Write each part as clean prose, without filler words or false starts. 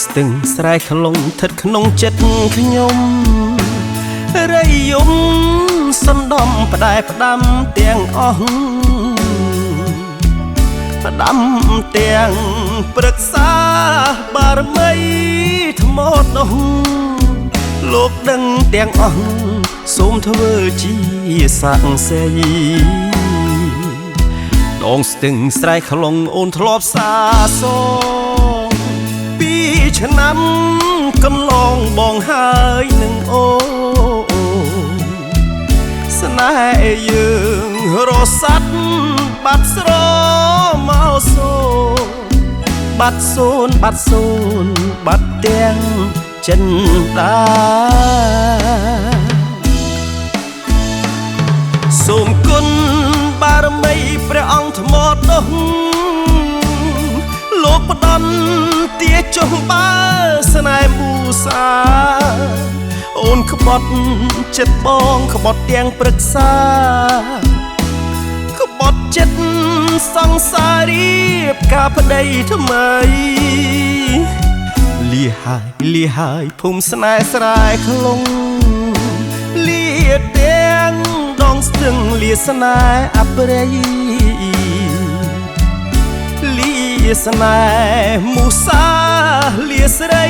ស្ទឹងស្រែខ្លងស្ថិតក្នុងចិត្តខ្ញុំរៃយំសន្ដំផ្ដែផ្ដាំទាំងអស់ផ្ដាំទាំងព្រឹក្សាបារមីថ្មនោះលោកដឹងទាំងអស់សូមធ្វើជាសាក់សីដងស្ទឹងស្រែខ្លងអូនធ្លាប់សាសង2ឆ្នាំកន្លងបងហើយនឹងអូនស្នេហ៍យើងរសាត់បាត់ស្រមកសូនបាត់សូនបាត់សូនបាត់ទាំងចិនដាសូមគុណបារមីព្រះអង្គថ្មដុះលោកផ្ដន់ទាចុះបើស្នេហ៍មូសាអូនក្បត់ចិត្តបងក្បត់ទាំងព្រឹក្សាក្បត់ចិត្តសង្សាររៀបការប្តីថ្មីលាហើយភូមិស្នេហ៍ស្រែខ្លងលាទាំងដងស្ទឹងលាស្នេហ៍អប្រិយលាស្នេហ៍មូសាលាស្រី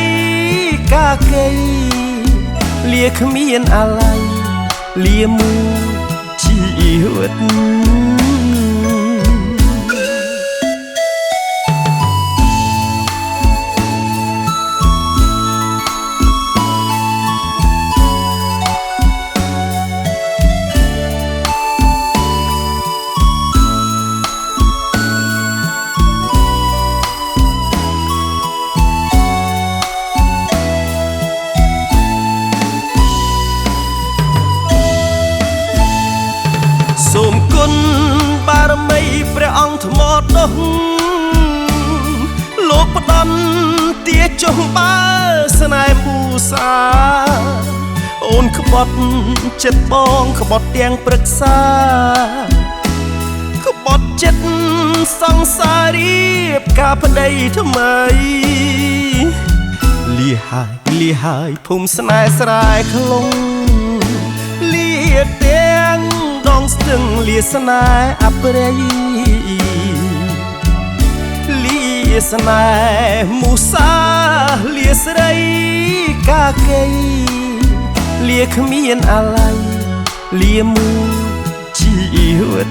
កាកៃលាគ្មានអាល័យលាមួយជីវិតសូមគុណបារមីព្រះអង្គថ្មដុះលោកផ្ដន់ទាចុះបើស្នេហ៍មូសាអូនក្បត់ចិត្តបងក្បត់ទាំងព្រឹក្សាក្បត់ចិត្តសង្សាររៀបការប្តីថ្មីលាហើយភូមិស្នេហ៍ស្រែខ្លងលាទាំងដងស្ទឹងលាស្នេហ៍អប្រិយលាស្នេហ៍មូសាលាស្រីកាកៃលាគ្មានអាល័យលាមួយជីវិត